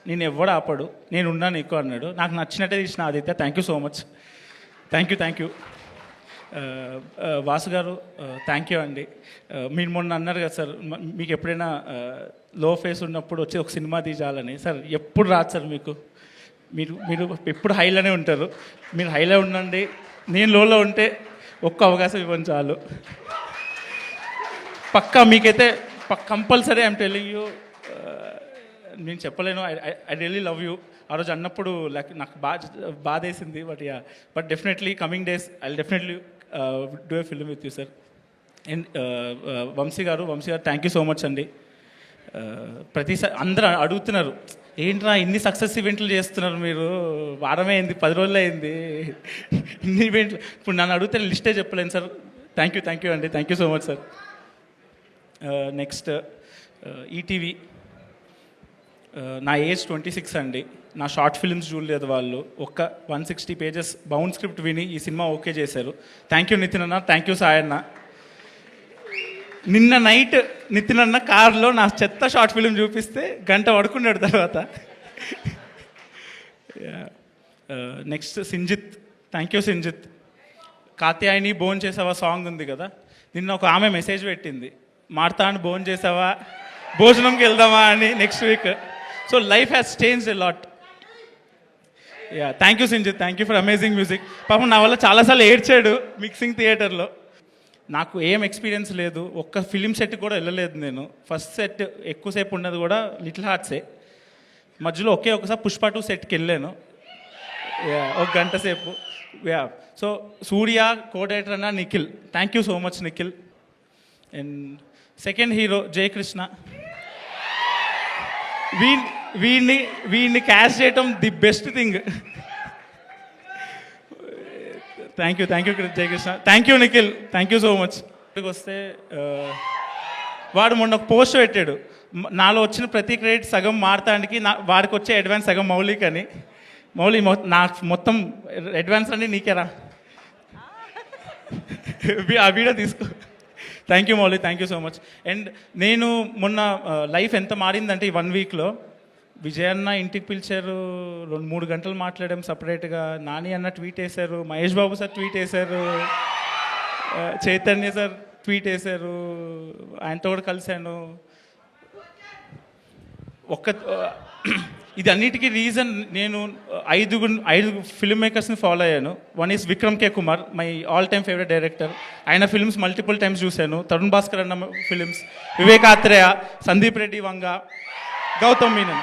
నేను ఎవడు ఆపడు, నేను ఉన్నాను ఎక్కువ అన్నాడు. నాకు నచ్చినట్టే తీసిన Aditya. Thank you so much. Thank you. Vasu గారు థ్యాంక్ యూ అండి. మీరు మొన్న అన్నారు కదా సార్, మీకు ఎప్పుడైనా లో ఫేస్ ఉన్నప్పుడు వచ్చి ఒక సినిమా తీయాలని. సార్ ఎప్పుడు రాదు సార్ మీకు. మీరు మీరు ఎప్పుడు హైలోనే ఉంటారు. మీరు హైలో ఉండండి, నేను లోలో ఉంటే ఒక్క అవకాశం ఇవ్వండి చాలు. పక్కా మీకైతే కంపల్సరీ ఐఎమ్ టెల్లింగ్ యూ. నేను చెప్పలేను. I really love you. ఆ రోజు అన్నప్పుడు నాకు బాధ వేసింది. But definitely coming days I definitely do a film with you sir. And Vamshi గారు థ్యాంక్ యూ సో మచ్ అండి. ప్రతిసారి అందరూ అడుగుతున్నారు, ఏంట్రా ఇన్ని సక్సెస్ ఈవెంట్లు చేస్తున్నారు మీరు, వారమే అయింది, 10 రోజులు అయింది, ఇన్ని ఈవెంట్లు. ఇప్పుడు నన్ను అడిగితే లిస్టే చెప్పలేను సార్. థ్యాంక్ యూ అండి. Thank you so much sir. Next ETV. నా ఏజ్ 26 అండి. నా షార్ట్ ఫిల్మ్స్ చూడలేదు వాళ్ళు. ఒక్క 160 పేజెస్ బౌండ్ స్క్రిప్ట్ విని ఈ సినిమా ఓకే చేశారు. థ్యాంక్ యూ నితిన్ అన్న, థ్యాంక్ యూ సాయి అన్న. నిన్న నైట్ నితిన్ అన్న కార్లో నా చెత్త షార్ట్ ఫిల్మ్ చూపిస్తే గంట పడుకున్నాడు తర్వాత. Next Sinjith. Thank you Sinjith. Katyayani bone చేసావా సాంగ్ ఉంది కదా, నిన్న ఒక ఆమె మెసేజ్ పెట్టింది, మార్తాండ్ బోన్ చేసావా, భోజనంకి వెళ్దామా అని next week. So life has changed a lot. Thank you Sinjith. Thank you for amazing music. పాపం నా వల్ల చాలాసార్లు ఏడ్చాడు మిక్సింగ్ థియేటర్లో. నాకు ఏం ఎక్స్పీరియన్స్ లేదు, ఒక్క ఫిలిం సెట్ కూడా వెళ్ళలేదు నేను. ఫస్ట్ సెట్ ఎక్కువసేపు ఉన్నది కూడా లిటిల్ హార్ట్సే. మధ్యలో ఒకసారి పుష్ప 2 సెట్కి వెళ్ళాను, 1 గంట సేపు. సో సూర్య కోడైటర్ అన్న Nikhil, thank you so much Nikhil. And second hero Jayakrishna. వీడిని క్యాష్ చేయటం the best thing. Thank you Jayakrishna. Thank you Nikhil. Thank you so much. ఇక్కడికి వస్తే వాడు మొన్న ఒక పోస్ట్ పెట్టాడు, నాలో వచ్చిన ప్రతి క్రెడిట్ సగం మారతానికి, వాడికి వచ్చే అడ్వాన్స్ సగం మౌలిక్ అని. మౌలి నాకు మొత్తం అడ్వాన్స్ అన్నీ నీకేరా, ఆ వీడియో తీసుకో. Thank you Mouli. Thank you so much. And నేను మొన్న లైఫ్ ఎంత మారిందంటే ఈ 1 వీక్లో విజయన్న ఇంటికి పిలిచారు, 2-3 గంటలు మాట్లాడాం సపరేట్గా. నాని అన్న ట్వీట్ వేశారు, మహేష్ బాబు సార్ ట్వీట్ వేశారు, చైతన్య సార్ ట్వీట్ వేశారు, ఆయనతో కూడా కలిశాను. ఇది అన్నిటికీ రీజన్ నేను 5 ఫిల్మ్ మేకర్స్ని ఫాలో అయ్యాను. One is Vikram K Kumar, my all time favourite director. ఆయన ఫిల్మ్స్ మల్టిపుల్ టైమ్స్ చూశాను. తరుణ్ భాస్కర్ అన్న ఫిల్మ్స్, వివేక్ ఆత్రేయ, సందీప్ రెడ్డి వంగ, గౌతమ్ మీనన్.